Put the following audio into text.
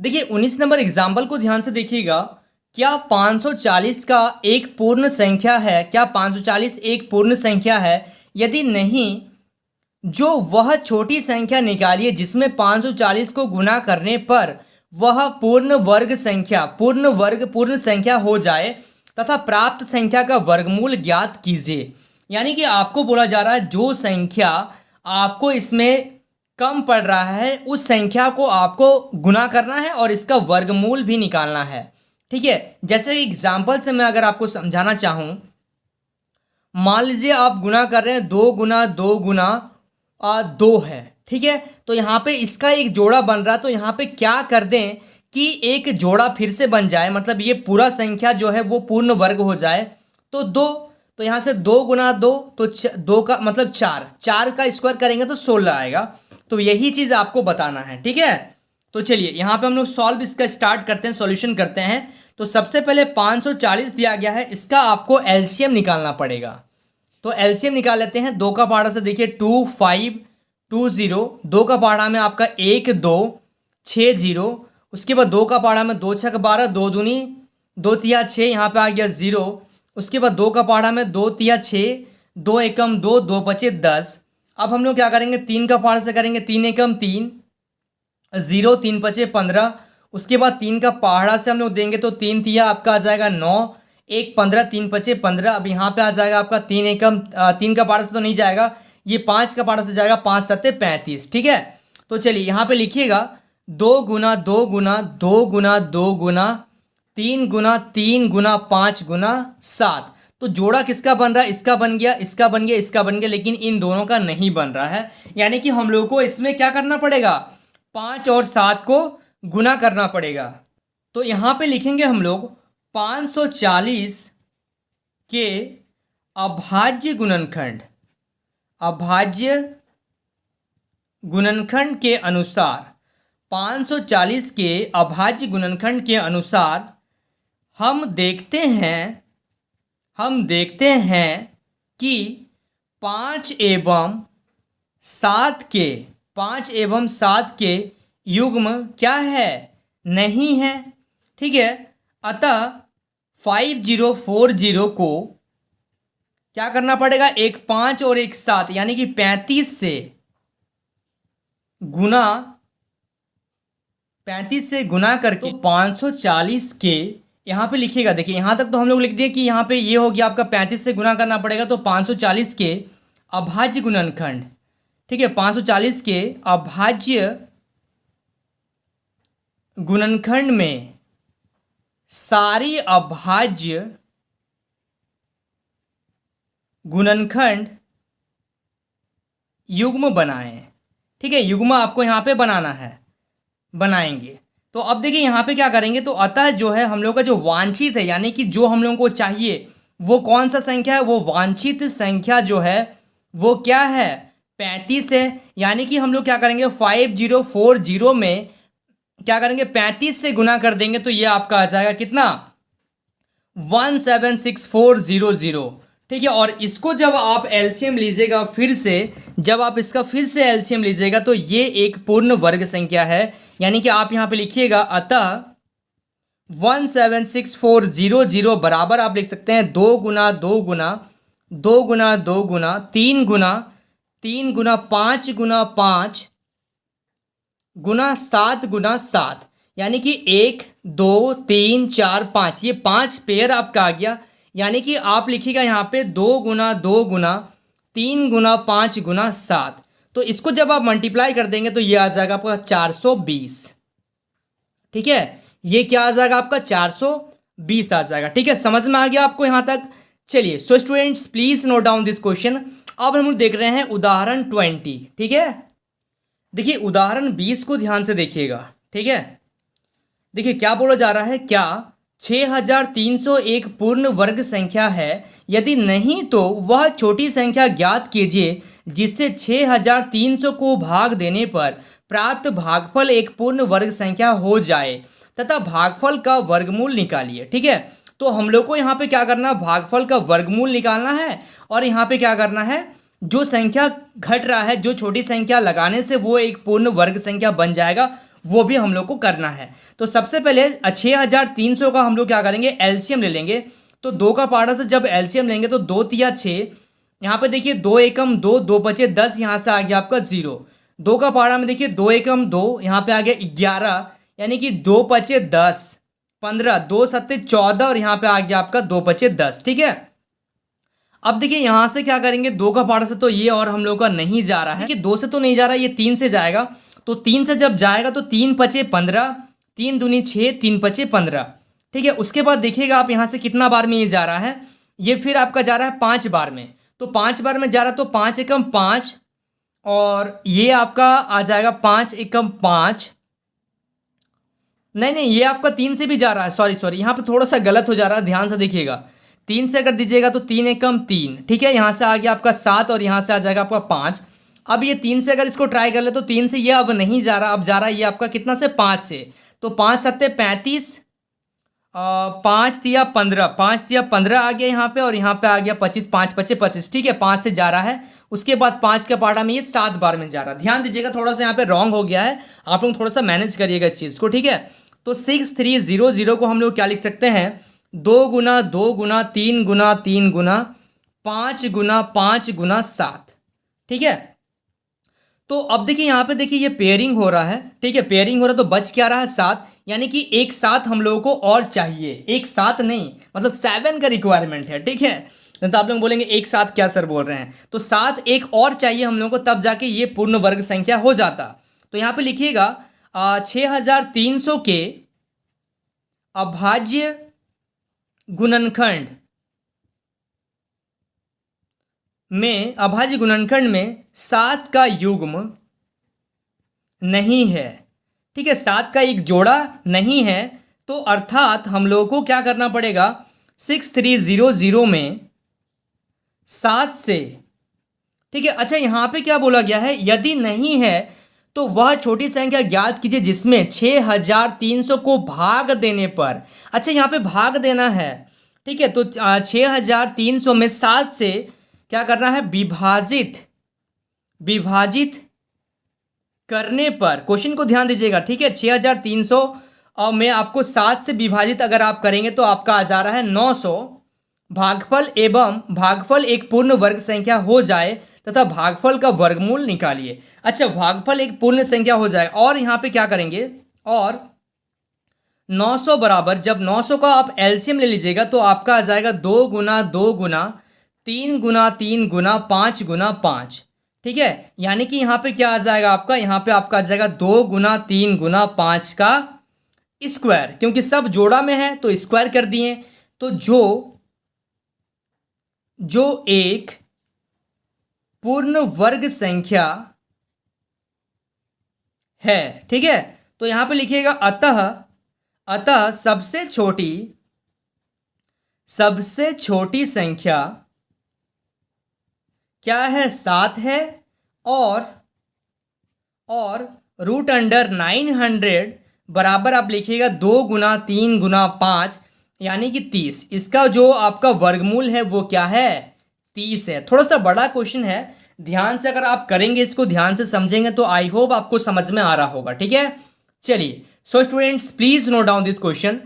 देखिए 19 number example को ध्यान से देखिएगा। क्या 540 का एक पूर्ण संख्या है? क्या 540 एक पूर्ण संख्या है? यदि नहीं, जो वह छोटी संख्या निकालिए जिसमें 540 को गुना करने पर वह पूर्ण संख्या हो जाए तथा प्राप्त संख्या का वर्गमूल ज्ञात कीजिए। यानी कि आपको बोला जा रहा है जो संख्या आपको इसमें कम पड़ रहा है उस संख्या को आपको गुना करना है और इसका वर्गमूल भी निकालना है। ठीक है, जैसे एग्जाम्पल से मैं अगर आपको समझाना चाहूं, मान लीजिए आप गुना कर रहे हैं 2 है। ठीक है, तो यहाँ पे इसका एक जोड़ा बन रहा है, तो यहाँ पे क्या कर दें कि एक जोड़ा फिर से बन जाए, मतलब ये पूरा संख्या जो है वो पूर्ण वर्ग हो जाए। तो 2, तो यहाँ से 2 × 2 तो 2 का मतलब 4, 4 का स्क्वायर करेंगे तो 16 आएगा। तो यही चीज़ आपको बताना है। ठीक है, तो चलिए यहाँ पे हम लोग सॉल्व इसका स्टार्ट करते हैं, सॉल्यूशन करते हैं। तो सबसे पहले 540 दिया गया है, इसका आपको एलसीएम निकालना पड़ेगा। तो एलसीएम निकाल लेते हैं। 2 का पहाड़ा से देखिए 2 5 2 0, 2 का पहाड़ा में आपका 1 2 6 0, उसके बाद 2 का पहाड़ा में 2 6 12, 2 दूनी 2 तिया 6, यहाँ पे आ गया 0। उसके बाद 2 का पहाड़ा में 2 तिया 6, 2 एकम 2, 2 पचे 10। अब हम लोग क्या करेंगे, 3 का पहाड़ा से करेंगे 3 एकम 3, 0 3 पचे 15। उसके बाद 3 का पहाड़ा से हम लोग देंगे तो 3 तिया आपका आ जाएगा 9, 1 15, 3 पचे 15। अब यहाँ पे आ जाएगा आपका 3 एकम 3 का पहाड़ा से तो नहीं जाएगा, ये 5 का पहाड़ा से जाएगा, 5 7 35। ठीक है, तो चलिए यहाँ पे लिखिएगा 2 × 2 × 2 × 2 × 3 × 3 × 5 × 7। तो जोड़ा किसका बन रहा है? इसका बन गया, इसका बन गया, इसका बन गया, लेकिन इन दोनों का नहीं बन रहा है। यानी कि हम लोग को इसमें क्या करना पड़ेगा, 5 और 7 को गुना करना पड़ेगा। तो यहाँ पे लिखेंगे हम लोग 540 के अभाज्य गुणनखंड के अनुसार, 540 के अभाज्य गुणनखंड के अनुसार हम देखते हैं कि 5 एवं 7 के युग्म क्या है, नहीं है। ठीक है, अतः 5040 को क्या करना पड़ेगा, एक 5 और एक 7 यानी कि 35 से गुना करके तो 540 के यहाँ पे लिखिएगा। देखिए यहाँ तक तो हम लोग लिख दिए कि यहाँ पे ये हो गया आपका 35 से गुना करना पड़ेगा, तो 540 के अभाज्य गुणनखंड। ठीक है, 540 के अभाज्य गुणनखंड में सारी अभाज्य गुणनखंड युग्म बनाएं। ठीक है, युग्म आपको यहाँ पे बनाना है, बनाएंगे। तो अब देखिए यहाँ पे क्या करेंगे, तो अतः जो है हम लोग का जो वांछित है, यानी कि जो हम लोगों को चाहिए वो कौन सा संख्या है, वो वांछित संख्या जो है वो क्या है, 35 है। यानी कि हम लोग क्या करेंगे, 5040 में क्या करेंगे, 35 से गुना कर देंगे, तो ये आपका आ जाएगा कितना, 176400। ठीक है, और इसको जब आप एलसीएम लीजिएगा जब आप इसका फिर से एलसीएम लीजिएगा तो ये एक पूर्ण वर्ग संख्या है। यानी कि आप यहाँ पे लिखिएगा अतः 17640 बराबर आप लिख सकते हैं 2 × 2 × 2 × 2 × 3 × 3 × 5 × 5 × 7 × 7। यानी कि 1 2 3 4 5, ये 5 पेयर आपका आ गया। यानी कि आप लिखिएगा यहाँ पे 2 × 2 × 3 × 5 × 7। तो इसको जब आप मल्टीप्लाई कर देंगे तो ये आ जाएगा आपका 420। ठीक है, ये क्या आ जाएगा आपका 420 आ जाएगा। ठीक है, समझ में आ गया आपको यहाँ तक। चलिए so students please note down this question. अब हम देख रहे हैं उदाहरण 20। ठीक है, देखिए उदाहरण 20 को ध्यान से देखिएगा। ठीक है, देखिए क्या बोला जा रहा है, क्या 6301 पूर्ण वर्ग संख्या है? यदि नहीं तो वह छोटी संख्या ज्ञात कीजिए जिससे 6300 को भाग देने पर प्राप्त भागफल एक पूर्ण वर्ग संख्या हो जाए तथा भागफल का वर्गमूल निकालिए। ठीक है, तो हम लोग को यहाँ पे क्या करना, भागफल का वर्गमूल निकालना है। और यहाँ पे क्या करना है, जो संख्या घट रहा है, जो छोटी संख्या लगाने से वो एक पूर्ण वर्ग संख्या बन जाएगा, वो भी हम लोग को करना है। तो सबसे पहले 6300 का हम लोग क्या करेंगे, एलसीएम ले लेंगे। तो 2 का पारा से जब एलसीएम लेंगे तो 2 तिया 6, यहाँ पे देखिए 2 एकम 2, 2 बचे 10, यहाँ से आ गया आपका 0। 2 का पारा में देखिए 2 एकम 2, यहाँ पे आ गया 11, यानी कि 2 बचे 10, 15, 2 सत्ते 14 और यहाँ पे आ गया आपका 2 बचे 10। ठीक है, अब देखिए यहां से क्या करेंगे, 2 का पारा से तो ये और हम लोग का नहीं जा रहा है कि 2 से तो नहीं जा रहा, ये 3 से जाएगा। तो 3 से जब जाएगा तो 3 पचे 15, 3 दूनी 6, 3 पचे 15। ठीक है, उसके बाद देखिएगा आप यहां से कितना बार में ये जा रहा है, ये फिर आपका जा रहा है 5 बार में। तो 5 बार में जा रहा है तो 5 एकम 5, और ये आपका आ जाएगा 5 एकम 5। नहीं, ये आपका 3 से भी जा रहा है, सॉरी यहाँ पे थोड़ा सा गलत हो जा रहा है, ध्यान से देखिएगा। 3 से अगर दीजिएगा तो 3 एकम 3। ठीक है, यहाँ से आ गया आपका 7 और यहाँ से आ जाएगा आपका 5। अब ये 3 से अगर इसको ट्राई कर ले तो 3 से ये अब नहीं जा रहा, अब जा रहा है ये आपका कितना से, 5 से। तो 5 सत्ते 35, 5 तिया 15, 5 तिया 15 आ गया यहाँ पे, और यहाँ पे आ गया 25, 5 पचे 25। ठीक है, 5 से जा रहा है, उसके बाद 5 के पार्टा में ये 7 बार में जा रहा है। ध्यान दीजिएगा, थोड़ा सा यहाँ पे रॉन्ग हो गया है, आप लोग थोड़ा सा मैनेज करिएगा इस चीज़ को। ठीक है, तो 6300 को हम लोग क्या लिख सकते हैं, 2 गुना 2 गुना 3 गुना 3 गुना 5 गुना 5 गुना 7। ठीक है, तो अब देखिए यहाँ पे देखिए ये पेयरिंग हो रहा है। ठीक है, पेयरिंग हो रहा है तो बच क्या रहा है, 7, यानी कि एक साथ हम लोगों को और चाहिए, एक साथ नहीं, मतलब 7 का रिक्वायरमेंट है। ठीक है, तो आप लोग बोलेंगे एक साथ क्या सर बोल रहे हैं, तो 7 एक और चाहिए हम लोगों को, तब जाके ये पूर्ण वर्ग संख्या हो जाता। तो यहाँ पे लिखिएगा 6300 के अभाज्य गुणनखंड में, अभाज्य गुणनखंड में 7 का युग्म नहीं है। ठीक है, 7 का एक जोड़ा नहीं है, तो अर्थात हम लोगों को क्या करना पड़ेगा, 6300 में 7 से। ठीक है, अच्छा यहाँ पे क्या बोला गया है, यदि नहीं है तो वह छोटी संख्या ज्ञात कीजिए जिसमें 6300 को भाग देने पर, अच्छा यहाँ पे भाग देना है। ठीक है, तो 6300 में 7 से क्या करना है, विभाजित करने पर। क्वेश्चन को ध्यान दीजिएगा। ठीक है, 6300 और में आपको 7 से विभाजित अगर आप करेंगे तो आपका आ जा रहा है 900। भागफल एवं भागफल एक पूर्ण वर्ग संख्या हो जाए तथा भागफल का वर्गमूल निकालिए। अच्छा, भागफल एक पूर्ण संख्या हो जाए, और यहाँ पे क्या करेंगे, और 900 बराबर, जब 900 का आप एलसीएम ले लीजिएगा तो आपका आ जाएगा 2 गुना 2 गुना 3 गुना 3 गुना 5 गुना 5। ठीक है, यानी कि यहाँ पे क्या आ जाएगा आपका, यहाँ पे आपका आ जाएगा 2 गुना 3 गुना 5 का स्क्वायर, क्योंकि सब जोड़ा में है तो स्क्वायर कर दिए। तो जो एक पूर्ण वर्ग संख्या है। ठीक है, तो यहां पे लिखिएगा अतः सबसे छोटी संख्या क्या है, 7 है, और √900 बराबर आप लिखिएगा 2 गुना 3 गुना 5, यानी कि 30। इसका जो आपका वर्गमूल है वो क्या है, 30 है। थोड़ा सा बड़ा क्वेश्चन है, ध्यान से अगर आप करेंगे, इसको ध्यान से समझेंगे तो आई होप आपको समझ में आ रहा होगा। ठीक है, चलिए, so students please note down this question.